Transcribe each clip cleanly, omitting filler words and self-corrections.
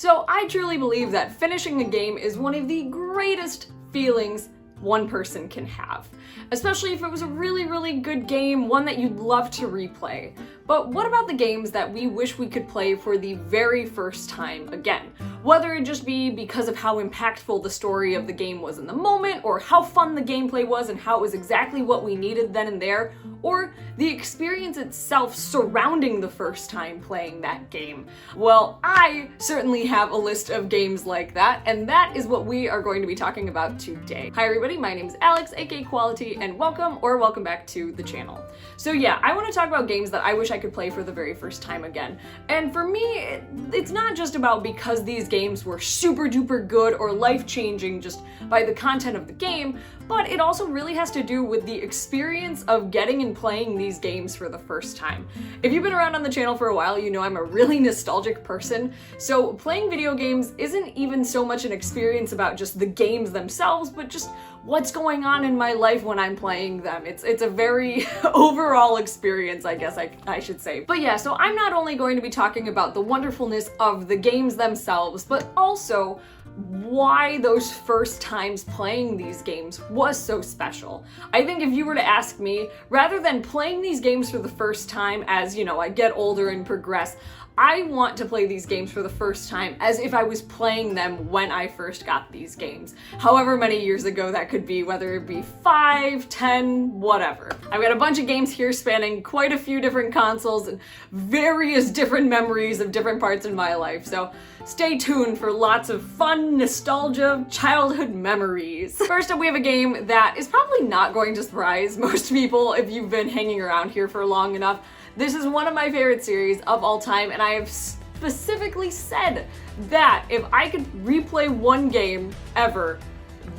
So I truly believe that finishing a game is one of the greatest feelings one person can have, especially if it was a really good game, one that you'd love to replay. But what about the games that we wish we could play for the very first time again? Whether it just be because of how impactful the story of the game was in the moment, or how fun the gameplay was and how it was exactly what we needed then and there, or the experience itself surrounding the first time playing that game. Well, I certainly have a list of games like that, and that is what we are going to be talking about today. Hi everybody, my name is Alex, aka Quality, and welcome back to the channel. So yeah, I want to talk about games that I wish I could play for the very first time again. And for me, it's not just about because these games were super duper good or life-changing just by the content of the game, but it also really has to do with the experience of getting and playing these games for the first time. If you've been around on the channel for a while, you know I'm a really nostalgic person, so playing video games isn't even so much an experience about just the games themselves, but just what's going on in my life when I'm playing them. It's a very overall experience, I guess I should say. But yeah, so I'm not only going to be talking about the wonderfulness of the games themselves, but also why those first times playing these games was so special. I think if you were to ask me, rather than playing these games for the first time as, you know, I get older and progress, I want to play these games for the first time as if I was playing them when I first got these games. However many years ago that could be, whether it be 5, 10, whatever. I've got a bunch of games here spanning quite a few different consoles and various different memories of different parts in my life, so stay tuned for lots of fun, nostalgia, childhood memories. First up, we have a game that is probably not going to surprise most people if you've been hanging around here for long enough. This is one of my favorite series of all time, and I have specifically said that if I could replay one game ever,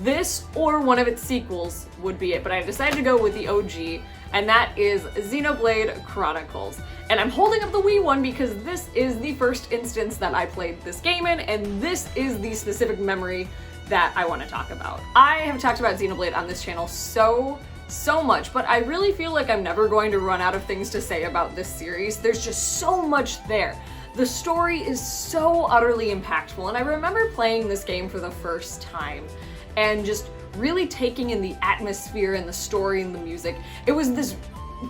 this or one of its sequels would be it. But I decided to go with the OG, and that is Xenoblade Chronicles. And I'm holding up the Wii one because this is the first instance that I played this game in, and this is the specific memory that I want to talk about. I have talked about Xenoblade on this channel so much, but I really feel like I'm never going to run out of things to say about this series. There's just so much there. The story is so utterly impactful, and I remember playing this game for the first time and just really taking in the atmosphere and the story and the music. It was this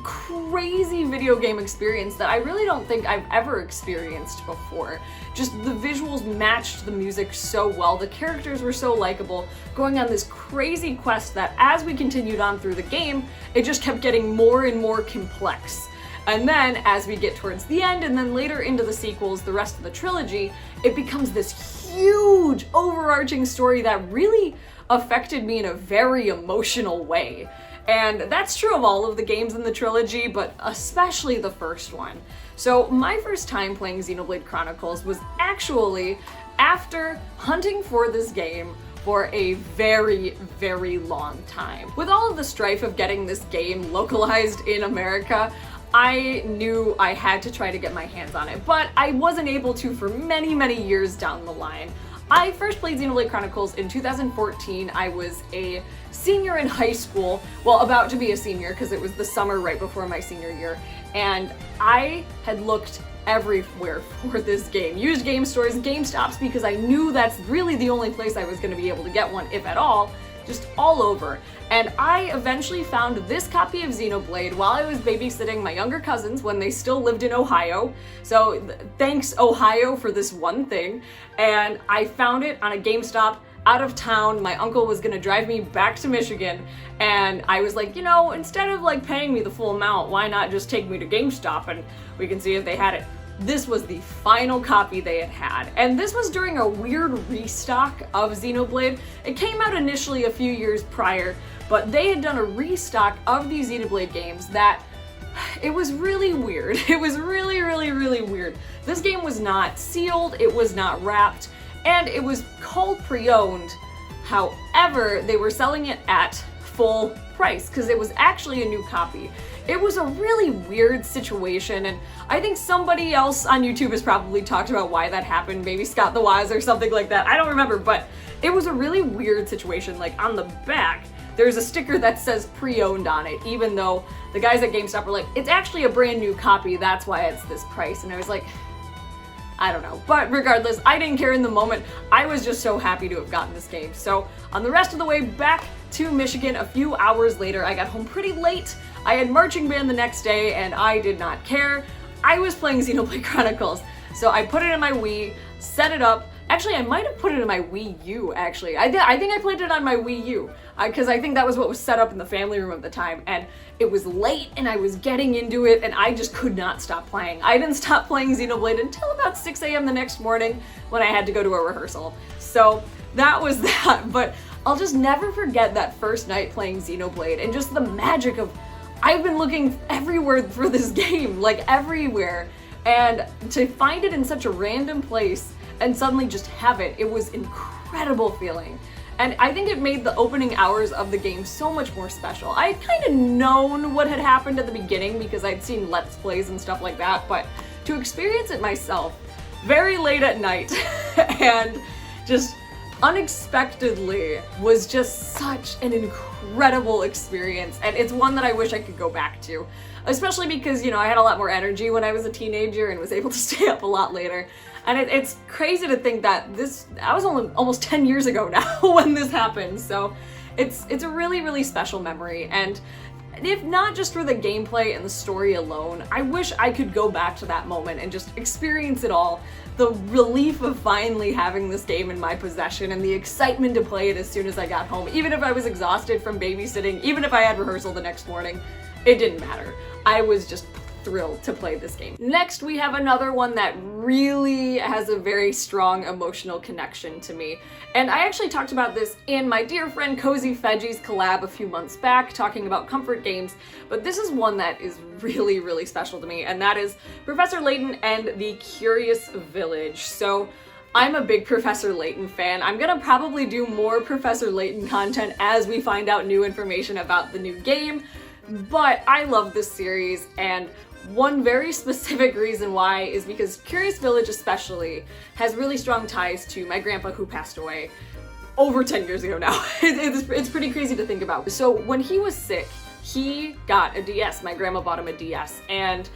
crazy video game experience that I really don't think I've ever experienced before. Just the visuals matched the music so well, the characters were so likable, going on this crazy quest that as we continued on through the game, it just kept getting more and more complex. And then as we get towards the end and then later into the sequels, the rest of the trilogy, it becomes this huge overarching story that really affected me in a very emotional way. And that's true of all of the games in the trilogy, but especially the first one. So my first time playing Xenoblade Chronicles was actually after hunting for this game for a very long time. With all of the strife of getting this game localized in America, I knew I had to try to get my hands on it, but I wasn't able to for many years down the line. I first played Xenoblade Chronicles in 2014. I was a senior in high school, well, about to be a senior because it was the summer right before my senior year, and I had looked everywhere for this game. Used game stores, GameStops, because I knew that's really the only place I was going to be able to get one, if at all, just all over. And I eventually found this copy of Xenoblade while I was babysitting my younger cousins when they still lived in Ohio. So thanks Ohio for this one thing. And I found it on a GameStop out of town. My uncle was gonna drive me back to Michigan, and I was like, you know, instead of like paying me the full amount, why not just take me to GameStop and we can see if they had it. This was the final copy they had, and this was during a weird restock of Xenoblade. It came out initially a few years prior, but they had done a restock of these Xenoblade games that it was really weird. It was really weird. This game was not sealed, it was not wrapped, and it was called pre-owned. However, they were selling it at full price because it was actually a new copy. It was a really weird situation, and I think somebody else on YouTube has probably talked about why that happened, maybe Scott the Wise or something like that, I don't remember, but it was a really weird situation. Like on the back, there's a sticker that says pre-owned on it, even though the guys at GameStop were like, it's actually a brand new copy, that's why it's this price. And I was like, I don't know. But regardless, I didn't care in the moment. I was just so happy to have gotten this game. So on the rest of the way back to Michigan, a few hours later, I got home pretty late. I had marching band the next day and I did not care. I was playing Xenoblade Chronicles. So I put it in my Wii, set it up. Actually, I might have put it in my Wii U, actually. I think I played it on my Wii U, because I think that was what was set up in the family room at the time, and it was late, and I was getting into it, and I just could not stop playing. I didn't stop playing Xenoblade until about 6 a.m. the next morning when I had to go to a rehearsal. So that was that, but I'll just never forget that first night playing Xenoblade, and just the magic of, I've been looking everywhere for this game, like everywhere, and to find it in such a random place, and suddenly just have it. It was incredible feeling. And I think it made the opening hours of the game so much more special. I had kind of known what had happened at the beginning because I'd seen Let's Plays and stuff like that, but to experience it myself very late at night and just unexpectedly was just such an incredible experience. And it's one that I wish I could go back to, especially because, you know, I had a lot more energy when I was a teenager and was able to stay up a lot later. And it's crazy to think that I was only almost 10 years ago now when this happened. So it's a really, really special memory. And if not just for the gameplay and the story alone, I wish I could go back to that moment and just experience it all. The relief of finally having this game in my possession and the excitement to play it as soon as I got home. Even if I was exhausted from babysitting, even if I had rehearsal the next morning, it didn't matter. I was just thrilled to play this game. Next, we have another one that really has a very strong emotional connection to me. And I actually talked about this in my dear friend Cozy Veggies collab a few months back, talking about comfort games, but this is one that is really, really special to me, and that is Professor Layton and the Curious Village. So I'm a big Professor Layton fan. I'm gonna probably do more Professor Layton content as we find out new information about the new game, but I love this series, and one very specific reason why is because Curious Village especially has really strong ties to my grandpa who passed away over 10 years ago now. It's pretty crazy to think about. So when he was sick, he got a DS. My grandma bought him a DS, and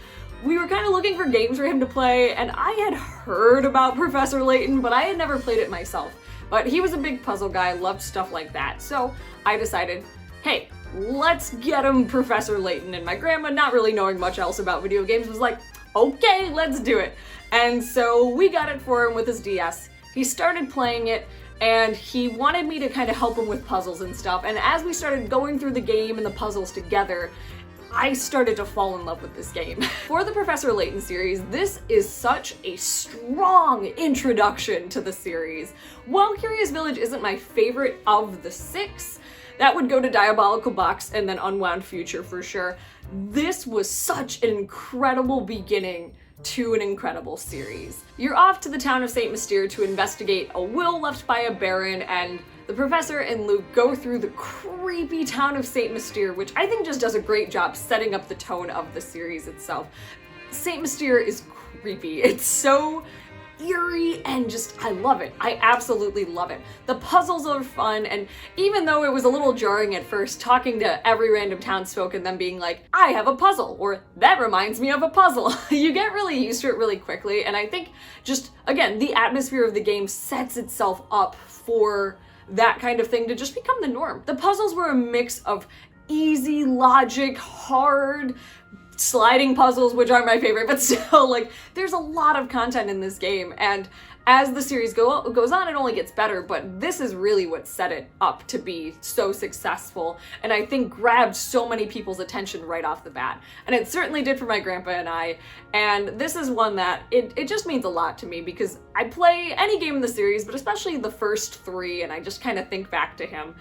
we were kind of looking for games for him to play, and I had heard about Professor Layton, but I had never played it myself. But he was a big puzzle guy, loved stuff like that, so I decided, hey, let's get him Professor Layton. And my grandma, not really knowing much else about video games, was like, okay, let's do it. And so we got it for him with his DS. He started playing it, and he wanted me to kind of help him with puzzles and stuff. And as we started going through the game and the puzzles together, I started to fall in love with this game. For the Professor Layton series, this is such a strong introduction to the series. While Curious Village isn't my favorite of the 6, that would go to Diabolical Box and then Unwound Future for sure. This was such an incredible beginning to an incredible series. You're off to the town of St. Mystere to investigate a will left by a baron, and the professor and Luke go through the creepy town of St. Mystere, which I think just does a great job setting up the tone of the series itself. St. Mystere is creepy. It's so eerie and just, I love it. I absolutely love it. The puzzles are fun, and even though it was a little jarring at first, talking to every random townsfolk and them being like, I have a puzzle, or that reminds me of a puzzle, you get really used to it really quickly, and I think just, again, the atmosphere of the game sets itself up for that kind of thing to just become the norm. The puzzles were a mix of easy logic, hard, sliding puzzles, which aren't my favorite, but still, like, there's a lot of content in this game, and as the series goes on, it only gets better, but this is really what set it up to be so successful, and I think grabbed so many people's attention right off the bat. And it certainly did for my grandpa and I, and this is one that, it just means a lot to me, because I play any game in the series, but especially the first 3, and I just kind of think back to him.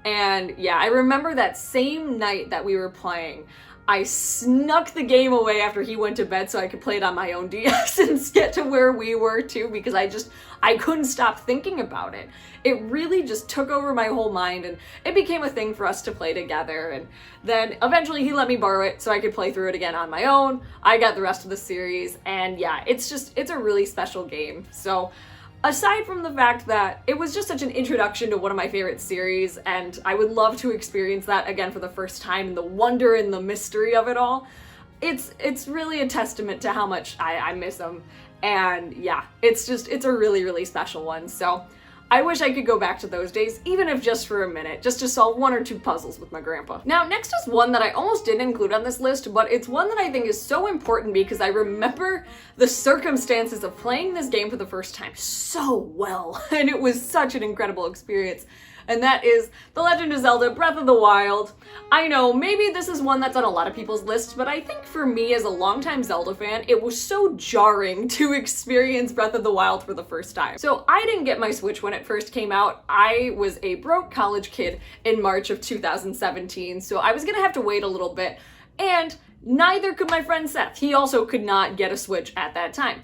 And yeah, I remember that same night that we were playing, I snuck the game away after he went to bed so I could play it on my own DS and get to where we were too, because I couldn't stop thinking about it. It really just took over my whole mind, and it became a thing for us to play together. And then eventually he let me borrow it so I could play through it again on my own. I got the rest of the series, and yeah, it's a really special game. So aside from the fact that it was just such an introduction to one of my favorite series, and I would love to experience that again for the first time, and the wonder and the mystery of it all, it's really a testament to how much I miss them. And yeah, it's a really, really special one. So I wish I could go back to those days, even if just for a minute, just to solve 1 or 2 puzzles with my grandpa. Now, next is one that I almost didn't include on this list, but it's one that I think is so important because I remember the circumstances of playing this game for the first time so well, and it was such an incredible experience. And that is The Legend of Zelda Breath of the Wild. I know, maybe this is one that's on a lot of people's lists, but I think for me as a longtime Zelda fan, it was so jarring to experience Breath of the Wild for the first time. So I didn't get my Switch when it first came out. I was a broke college kid in March of 2017, so I was gonna have to wait a little bit, and neither could my friend Seth. He also could not get a Switch at that time.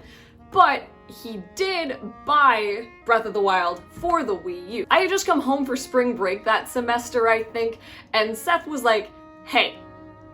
But he did buy Breath of the Wild for the Wii U. I had just come home for spring break that semester, I think, and Seth was like, hey,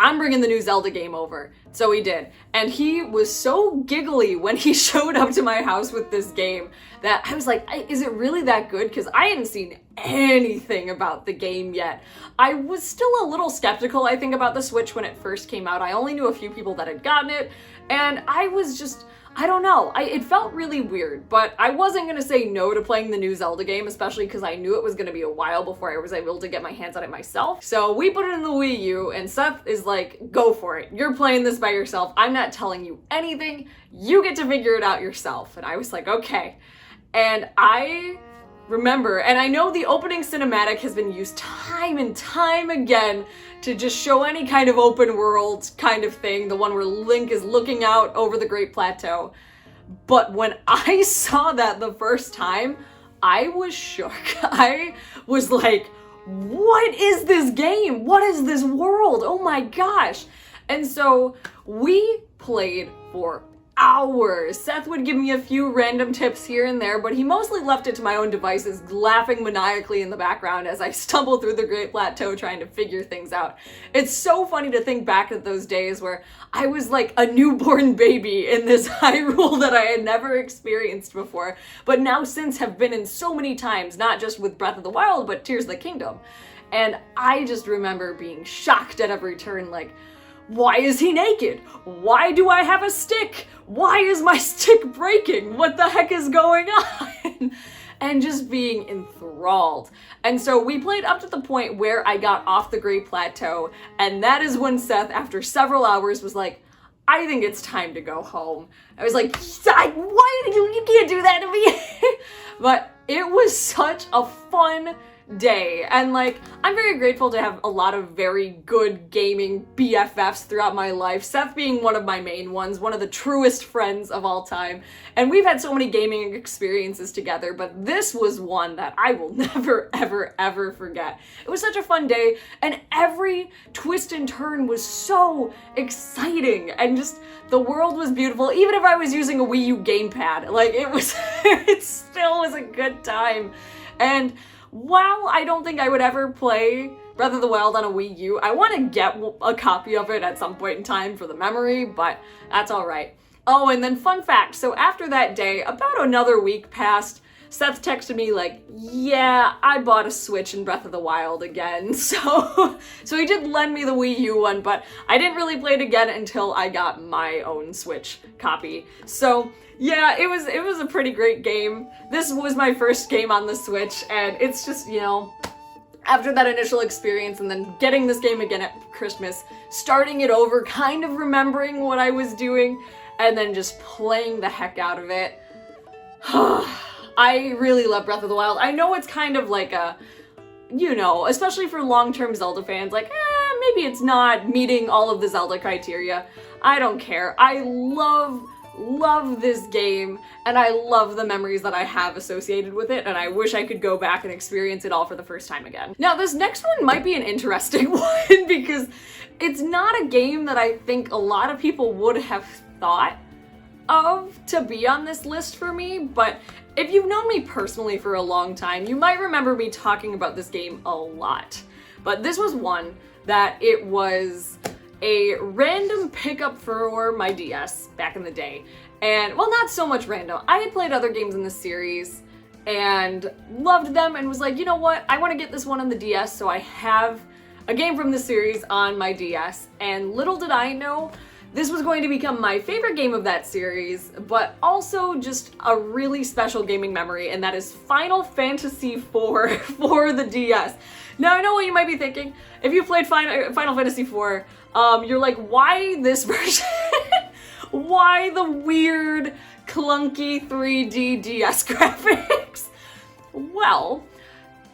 I'm bringing the new Zelda game over. So he did. And he was so giggly when he showed up to my house with this game that I was like, is it really that good? Because I hadn't seen anything about the game yet. I was still a little skeptical, I think, about the Switch when it first came out. I only knew a few people that had gotten it, and I was just, I don't know, it felt really weird, but I wasn't gonna say no to playing the new Zelda game, especially because I knew it was gonna be a while before I was able to get my hands on it myself. So we put it in the Wii U, and Seth is like, go for it. You're playing this by yourself. I'm not telling you anything. You get to figure it out yourself. And I was like, okay. And I remember, and I know the opening cinematic has been used time and time again to just show any kind of open world kind of thing, the one where Link is looking out over the Great Plateau. But when I saw that the first time, I was shook. I was like, what is this game? What is this world? Oh my gosh. And so we played for hours. Seth would give me a few random tips here and there, but he mostly left it to my own devices, laughing maniacally in the background as I stumbled through the Great Plateau trying to figure things out. It's so funny to think back at those days where I was like a newborn baby in this Hyrule that I had never experienced before, but now since have been in so many times, not just with Breath of the Wild, but Tears of the Kingdom. And I just remember being shocked at every turn, like, why is he naked? Why do I have a stick? Why is my stick breaking? What the heck is going on? And just being enthralled. And so we played up to the point where I got off the Great Plateau, and that is when Seth, after several hours, was like, I think it's time to go home. I was like, why did you can't do that to me? But it was such a fun day, and like, I'm very grateful to have a lot of very good gaming BFFs throughout my life, Seth being one of my main ones, one of the truest friends of all time, and we've had so many gaming experiences together, but this was one that I will never, ever, ever forget. It was such a fun day, and every twist and turn was so exciting, and just, the world was beautiful, even if I was using a Wii U gamepad, like, it was, it still was a good time. And while I don't think I would ever play Breath of the Wild on a Wii U, I want to get a copy of it at some point in time for the memory, but that's alright. Oh, and then fun fact, so after that day, about another week passed, Seth texted me like, yeah, I bought a Switch in Breath of the Wild again, so he did lend me the Wii U one, but I didn't really play it again until I got my own Switch copy. So yeah, it was a pretty great game. This was my first game on the Switch, and it's just, you know, after that initial experience and then getting this game again at Christmas, starting it over, kind of remembering what I was doing, and then just playing the heck out of it. I really love Breath of the Wild. I know it's kind of like a, you know, especially for long-term Zelda fans, like, maybe it's not meeting all of the Zelda criteria. I don't care. I love this game, and I love the memories that I have associated with it, and I wish I could go back and experience it all for the first time again. Now, this next one might be an interesting one because it's not a game that I think a lot of people would have thought of to be on this list for me, but if you've known me personally for a long time, you might remember me talking about this game a lot. But this was one that it was a random pickup for my DS back in the day. And, well, not so much random. I had played other games in the series and loved them and was like, you know what, I want to get this one on the DS, so I have a game from the series on my DS. And little did I know this was going to become my favorite game of that series, but also just a really special gaming memory, and that is Final Fantasy IV for the DS. Now, I know what you might be thinking. If you played Final Fantasy IV, you're like, why this version? Why the weird, clunky 3D DS graphics? Well,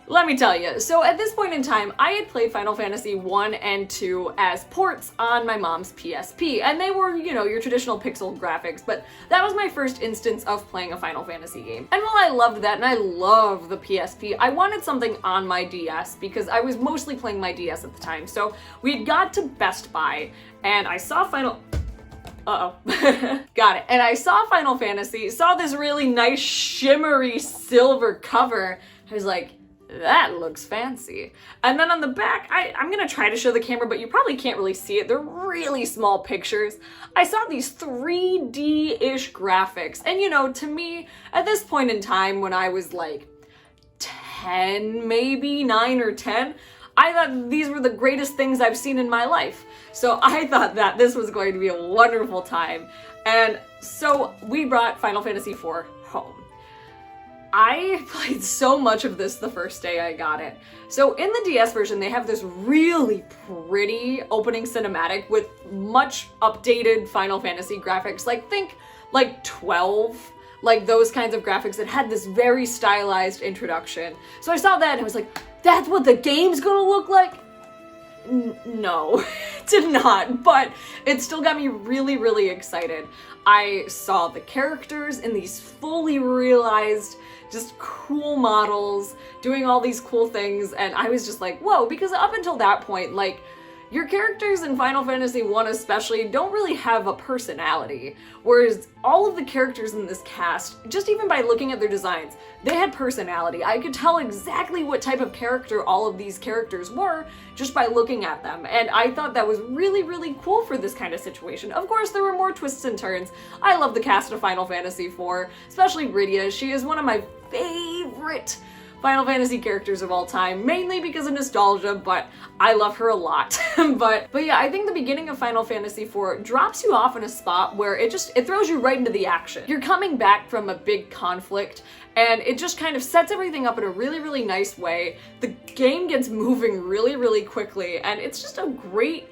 let me tell you. So at this point in time, I had played Final Fantasy 1 and 2 as ports on my mom's PSP, and they were, you know, your traditional pixel graphics, but that was my first instance of playing a Final Fantasy game. And while I loved that, and I love the PSP, I wanted something on my DS because I was mostly playing my DS at the time. So we got to Best Buy, and I saw got it. And I saw Final Fantasy, saw this really nice shimmery silver cover. I was like, that looks fancy. And then on the back, I'm gonna try to show the camera, but you probably can't really see it. They're really small pictures. I saw these 3D-ish graphics. And you know, to me, at this point in time, when I was like 10, maybe 9 or 10, I thought these were the greatest things I've seen in my life. So I thought that this was going to be a wonderful time. And so we brought Final Fantasy IV home. I played so much of this the first day I got it. So in the DS version, they have this really pretty opening cinematic with much updated Final Fantasy graphics. Like, think like 12, like those kinds of graphics that had this very stylized introduction. So I saw that and I was like, that's what the game's gonna look like? No, it did not, but it still got me really, really excited. I saw the characters in these fully realized, just cool models, doing all these cool things, and I was just like, whoa, because up until that point, like, your characters in Final Fantasy I especially don't really have a personality, whereas all of the characters in this cast, just even by looking at their designs, they had personality. I could tell exactly what type of character all of these characters were just by looking at them, and I thought that was really, really cool for this kind of situation. Of course, there were more twists and turns. I love the cast of Final Fantasy IV, especially Rydia. She is one of my favorite Final Fantasy characters of all time, mainly because of nostalgia, but I love her a lot. but yeah, I think the beginning of Final Fantasy IV drops you off in a spot where it throws you right into the action. You're coming back from a big conflict, and it just kind of sets everything up in a really, really nice way. The game gets moving really, really quickly, and it's just a great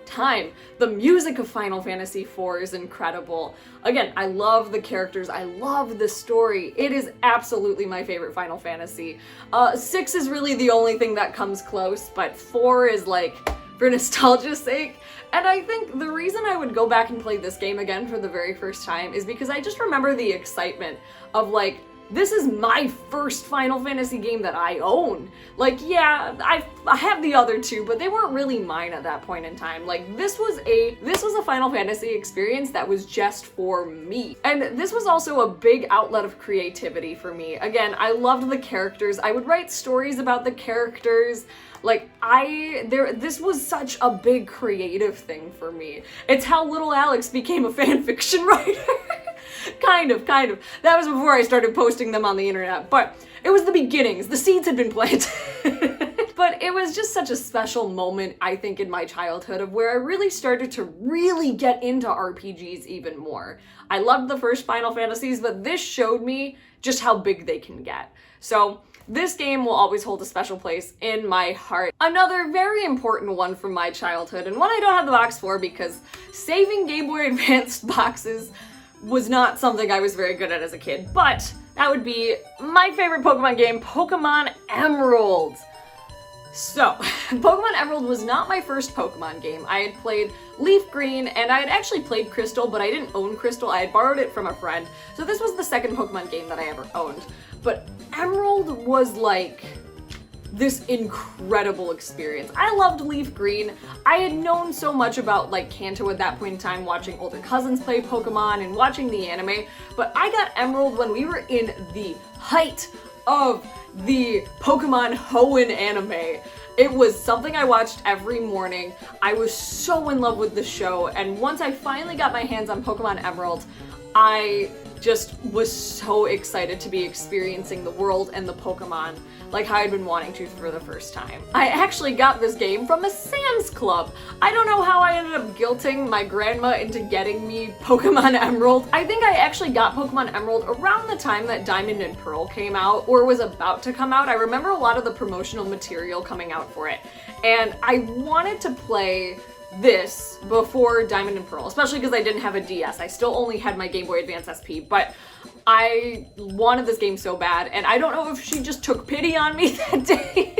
time. The music of Final Fantasy IV is incredible. Again, I love the characters, I love the story. It is absolutely my favorite Final Fantasy. 6 is really the only thing that comes close, but 4 is like, for nostalgia's sake. And I think the reason I would go back and play this game again for the very first time is because I just remember the excitement of like, this is my first Final Fantasy game that I own. Like, yeah, I have the other two, but they weren't really mine at that point in time. Like, this was a Final Fantasy experience that was just for me. And this was also a big outlet of creativity for me. Again, I loved the characters. I would write stories about the characters. Like, this was such a big creative thing for me. It's how little Alex became a fanfiction writer. Kind of. That was before I started posting them on the internet, but it was the beginnings. The seeds had been planted. But it was just such a special moment, I think, in my childhood of where I really started to really get into RPGs even more. I loved the first Final Fantasies, but this showed me just how big they can get. So this game will always hold a special place in my heart. Another very important one from my childhood, and one I don't have the box for because saving Game Boy Advance boxes was not something I was very good at as a kid, but that would be my favorite Pokemon game, Pokemon Emerald. So, Pokemon Emerald was not my first Pokemon game. I had played Leaf Green, and I had actually played Crystal, but I didn't own Crystal. I had borrowed it from a friend. So this was the second Pokemon game that I ever owned. But Emerald was like this incredible experience. I loved Leaf Green. I had known so much about like Kanto at that point in time, watching older cousins play Pokemon and watching the anime, but I got Emerald when we were in the height of the Pokemon Hoenn anime. It was something I watched every morning. I was so in love with the show, and once I finally got my hands on Pokemon Emerald, I just was so excited to be experiencing the world and the Pokemon like how I'd been wanting to for the first time. I actually got this game from a Sam's Club. I don't know how I ended up guilting my grandma into getting me Pokemon Emerald. I think I actually got Pokemon Emerald around the time that Diamond and Pearl came out, or was about to come out. I remember a lot of the promotional material coming out for it, and I wanted to play this before Diamond and Pearl, especially because I didn't have a DS. I still only had my Game Boy Advance SP, but I wanted this game so bad, and I don't know if she just took pity on me that day,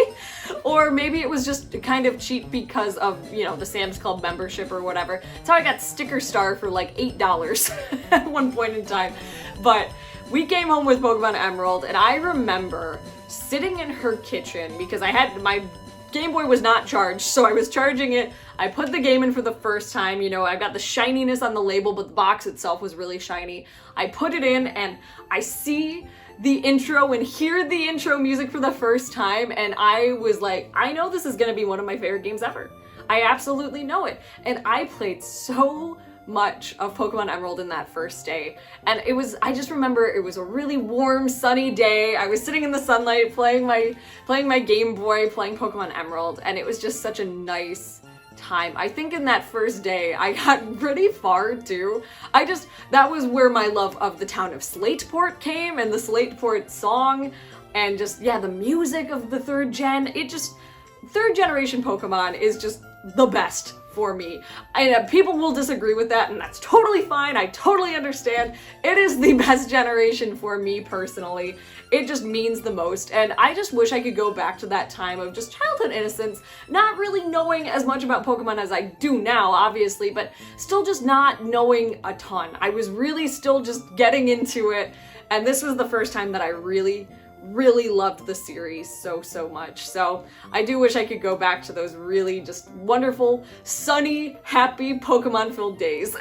or maybe it was just kind of cheap because of, you know, the Sam's Club membership or whatever. That's how I got Sticker Star for like $8 at one point in time. But we came home with Pokemon Emerald, and I remember sitting in her kitchen because I had my Game Boy was not charged, so I was charging it. I put the game in for the first time, you know, I got the shininess on the label, but the box itself was really shiny. I put it in and I see the intro and hear the intro music for the first time, and I was like, I know this is gonna be one of my favorite games ever. I absolutely know it. And I played so much of Pokemon Emerald in that first day. And I just remember it was a really warm, sunny day. I was sitting in the sunlight playing my Game Boy, playing Pokemon Emerald, and it was just such a nice time. I think in that first day, I got pretty far too. That was where my love of the town of Slateport came, and the Slateport song, and just, yeah, the music of the third generation Pokemon is just the best for me. People will disagree with that, and that's totally fine. I totally understand. It is the best generation for me personally. It just means the most, and I just wish I could go back to that time of just childhood innocence, not really knowing as much about Pokemon as I do now, obviously, but still just not knowing a ton. I was really still just getting into it, and this was the first time that I really loved the series so much. So I do wish I could go back to those really just wonderful, sunny, happy Pokemon-filled days.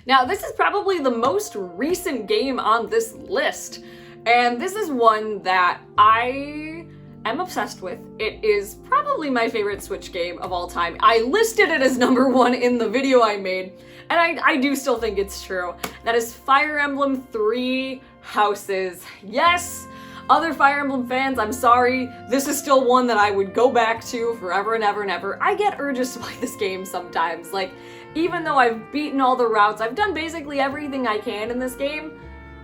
Now, this is probably the most recent game on this list, and this is one that I am obsessed with. It is probably my favorite Switch game of all time. I listed it as #1 in the video I made, and I do still think it's true. That is Fire Emblem 3 Houses. Yes! Other Fire Emblem fans, I'm sorry, this is still one that I would go back to forever and ever and ever. I get urges to play this game sometimes. Like, even though I've beaten all the routes, I've done basically everything I can in this game,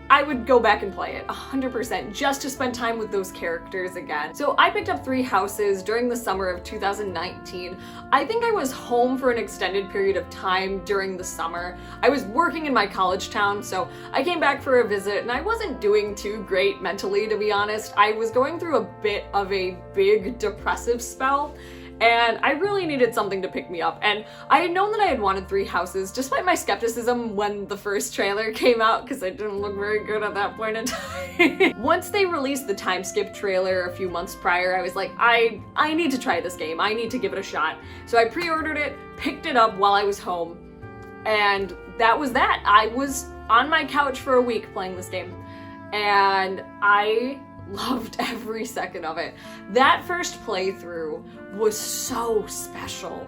I would go back and play it 100% just to spend time with those characters again. So I picked up 3 Houses during the summer of 2019. I think I was home for an extended period of time during the summer. I was working in my college town, so I came back for a visit, and I wasn't doing too great mentally, to be honest. I was going through a bit of a big depressive spell, and I really needed something to pick me up. And I had known that I had wanted 3 Houses, despite my skepticism when the first trailer came out, because it didn't look very good at that point in time. Once they released the time skip trailer a few months prior, I was like, I need to try this game. I need to give it a shot. So I pre-ordered it, picked it up while I was home, and that was that. I was on my couch for a week playing this game, and I loved every second of it. That first playthrough was so special,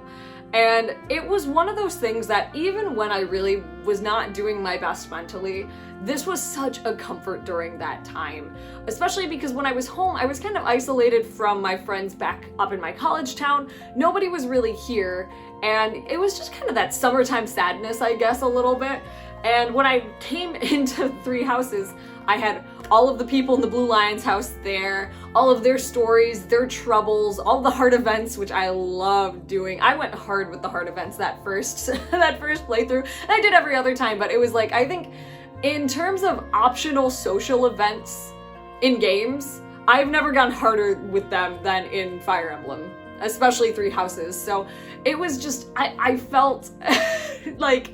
and it was one of those things that even when I really was not doing my best mentally, this was such a comfort during that time, especially because when I was home, I was kind of isolated from my friends back up in my college town. Nobody was really here, and it was just kind of that summertime sadness, I guess, a little bit. And when I came into 3 Houses, I had all of the people in the Blue Lion's house there, all of their stories, their troubles, all the hard events, which I loved doing. I went hard with the hard events that first playthrough, and I did every other time, but it was like, I think in terms of optional social events in games, I've never gone harder with them than in Fire Emblem, especially 3 Houses. So it was just, I felt like,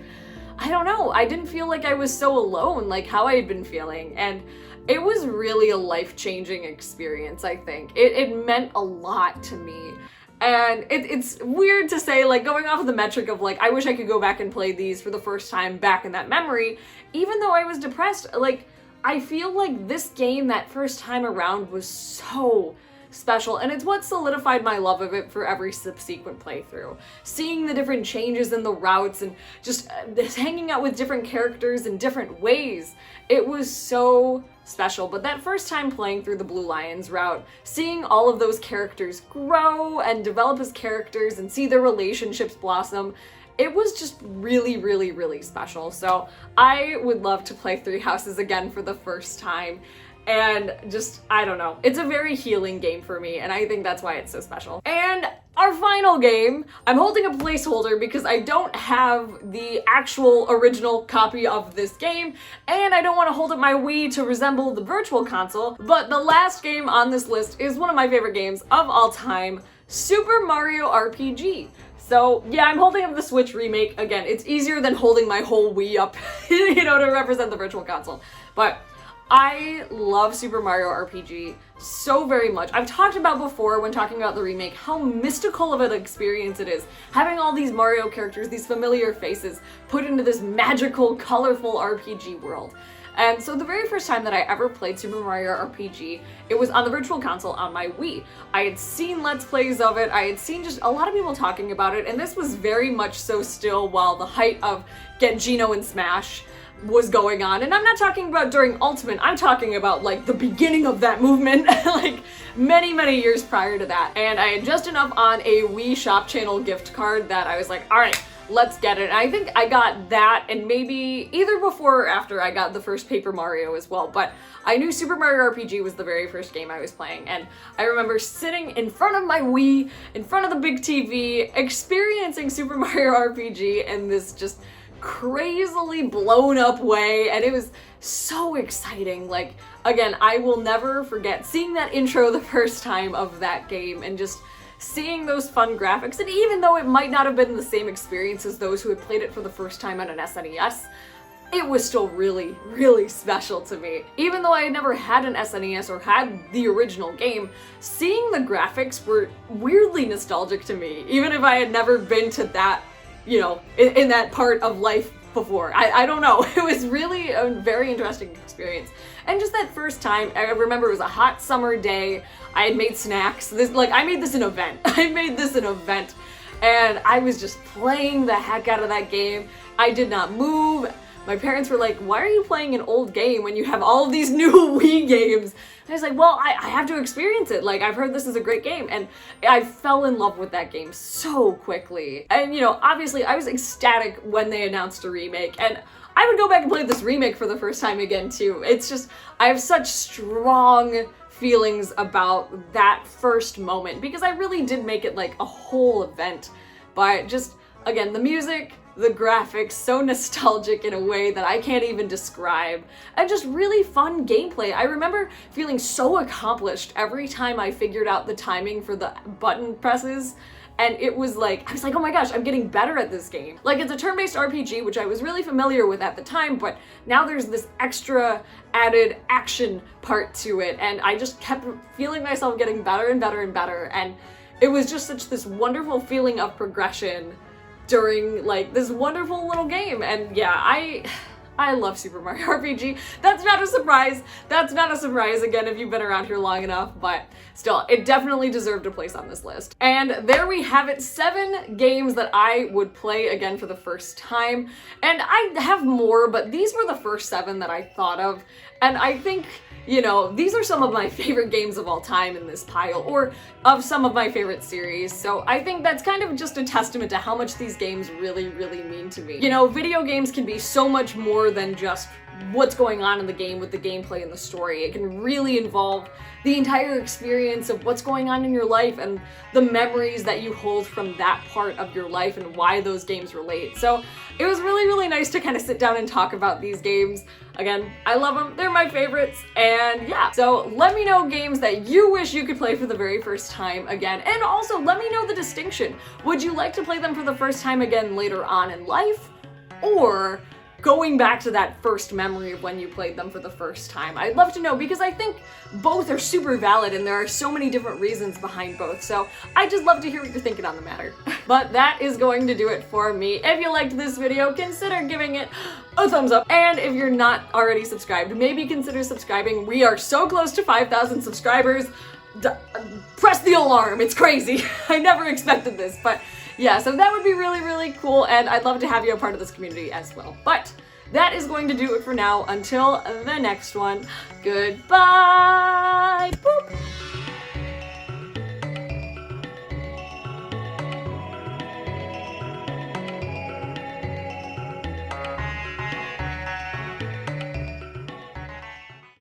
I don't know, I didn't feel like I was so alone like how I had been feeling, and it was really a life-changing experience, I think. It meant a lot to me, and it's weird to say, like, going off of the metric of, like, I wish I could go back and play these for the first time back in that memory, even though I was depressed, like, I feel like this game that first time around was so special, and it's what solidified my love of it for every subsequent playthrough. Seeing the different changes in the routes and just hanging out with different characters in different ways, it was so special. But that first time playing through the Blue Lions route, seeing all of those characters grow and develop as characters and see their relationships blossom, it was just really, really, really special. So I would love to play Three Houses again for the first time. And just, I don't know, it's a very healing game for me, and I think that's why it's so special. And our final game, I'm holding a placeholder because I don't have the actual original copy of this game, and I don't want to hold up my Wii to resemble the Virtual Console, but the last game on this list is one of my favorite games of all time, Super Mario RPG. So yeah, I'm holding up the Switch remake. Again, it's easier than holding my whole Wii up, you know, to represent the Virtual Console. But I love Super Mario RPG so very much. I've talked about before when talking about the remake how mystical of an experience it is, having all these Mario characters, these familiar faces, put into this magical, colorful RPG world. And so the very first time that I ever played Super Mario RPG, it was on the Virtual Console on my Wii. I had seen Let's Plays of it, I had seen just a lot of people talking about it, and this was very much so still while the height of Get Geno and Smash was going on. And I'm not talking about during Ultimate, I'm talking about like the beginning of that movement, like many, many years prior to that. And I had just enough on a Wii Shop Channel gift card that I was like, all right, let's get it. And I think I got that, and maybe either before or after I got the first Paper Mario as well, but I knew Super Mario RPG was the very first game I was playing, and I remember sitting in front of my Wii, in front of the big TV, experiencing Super Mario RPG in this just crazily blown up way, and it was so exciting. Like, again, I will never forget seeing that intro the first time of that game and just seeing those fun graphics. And even though it might not have been the same experience as those who had played it for the first time on an SNES, it was still really, really special to me. Even though I had never had an SNES or had the original game, seeing the graphics were weirdly nostalgic to me, even if I had never been to that, you know, in that part of life before. I don't know. It was really a very interesting experience. And just that first time, I remember it was a hot summer day. I had made snacks. I made this an event. I made this an event. And I was just playing the heck out of that game. I did not move. My parents were like, why are you playing an old game when you have all of these new Wii games? And I was like, well, I have to experience it. Like, I've heard this is a great game. And I fell in love with that game so quickly. And, you know, obviously I was ecstatic when they announced a remake. And I would go back and play this remake for the first time again, too. It's just, I have such strong feelings about that first moment because I really did make it like a whole event. But just, again, the music, the graphics, so nostalgic in a way that I can't even describe, and just really fun gameplay. I remember feeling so accomplished every time I figured out the timing for the button presses, and it was like, I was like, oh my gosh, I'm getting better at this game. Like, it's a turn-based RPG, which I was really familiar with at the time, but now there's this extra added action part to it, and I just kept feeling myself getting better and better and better, and it was just such this wonderful feeling of progression during like this wonderful little game. And yeah, I love Super Mario RPG. That's not a surprise. That's not a surprise, again, if you've been around here long enough, but still, it definitely deserved a place on this list. And there we have it, 7 games that I would play again for the first time. And I have more, but these were the first 7 that I thought of. And I think, you know, these are some of my favorite games of all time in this pile, or of some of my favorite series. So I think that's kind of just a testament to how much these games really, really mean to me. You know, video games can be so much more than just what's going on in the game with the gameplay and the story. It can really involve the entire experience of what's going on in your life and the memories that you hold from that part of your life and why those games relate. So it was really, really nice to kind of sit down and talk about these games. Again, I love them, they're my favorites, and yeah. So let me know games that you wish you could play for the very first time again, and also let me know the distinction. Would you like to play them for the first time again later on in life, or going back to that first memory of when you played them for the first time? I'd love to know, because I think both are super valid and there are so many different reasons behind both, so I'd just love to hear what you're thinking on the matter. But that is going to do it for me. If you liked this video, consider giving it a thumbs up, and if you're not already subscribed, maybe consider subscribing. We are so close to 5,000 subscribers. press the alarm. It's crazy. I never expected this, but yeah, so that would be really, really cool, and I'd love to have you a part of this community as well. But that is going to do it for now. Until the next one, goodbye! Boop.